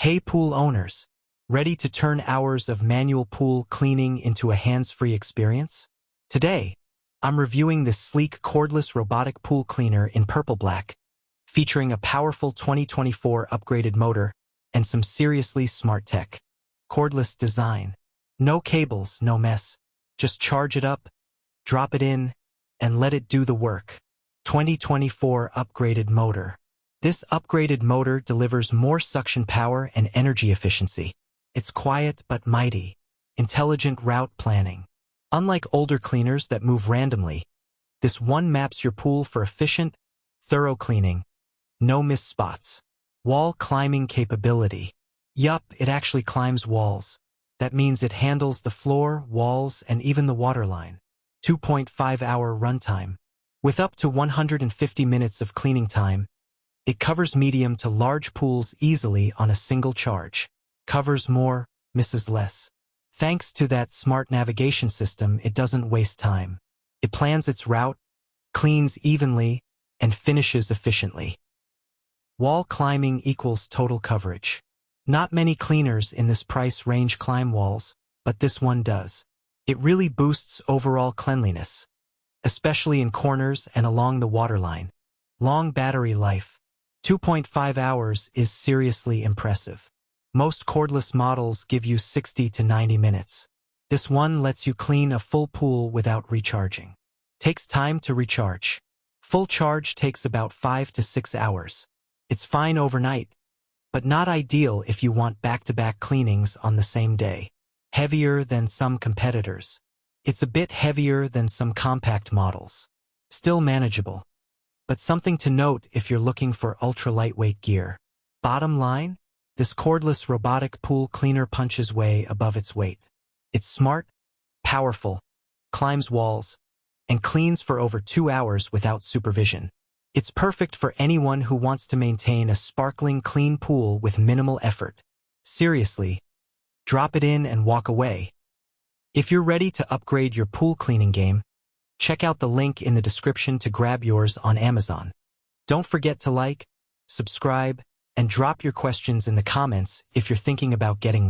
Hey pool owners, ready to turn hours of manual pool cleaning into a hands-free experience? Today, I'm reviewing this sleek cordless robotic pool cleaner in purple black, featuring a powerful 2024 upgraded motor and some seriously smart tech. Cordless design. No cables, no mess. Just charge it up, drop it in, and let it do the work. 2024 upgraded motor. This upgraded motor delivers more suction power and energy efficiency. It's quiet but mighty. Intelligent route planning. Unlike older cleaners that move randomly, this one maps your pool for efficient, thorough cleaning. No miss spots. Wall climbing capability. Yup, it actually climbs walls. That means it handles the floor, walls, and even the waterline. 2.5-hour runtime. With up to 150 minutes of cleaning time, it covers medium to large pools easily on a single charge. Covers more, misses less. Thanks to that smart navigation system, it doesn't waste time. It plans its route, cleans evenly, and finishes efficiently. Wall climbing equals total coverage. Not many cleaners in this price range climb walls, but this one does. It really boosts overall cleanliness, especially in corners and along the waterline. Long battery life. 2.5 hours is seriously impressive. Most cordless models give you 60 to 90 minutes. This one lets you clean a full pool without recharging. Takes time to recharge. Full charge takes about 5 to 6 hours. It's fine overnight, but not ideal if you want back-to-back cleanings on the same day. Heavier than some competitors. It's a bit heavier than some compact models. Still manageable, but something to note if you're looking for ultra-lightweight gear. Bottom line, this cordless robotic pool cleaner punches way above its weight. It's smart, powerful, climbs walls, and cleans for over 2 hours without supervision. It's perfect for anyone who wants to maintain a sparkling clean pool with minimal effort. Seriously, drop it in and walk away. If you're ready to upgrade your pool cleaning game, check out the link in the description to grab yours on Amazon. Don't forget to like, subscribe, and drop your questions in the comments if you're thinking about getting one.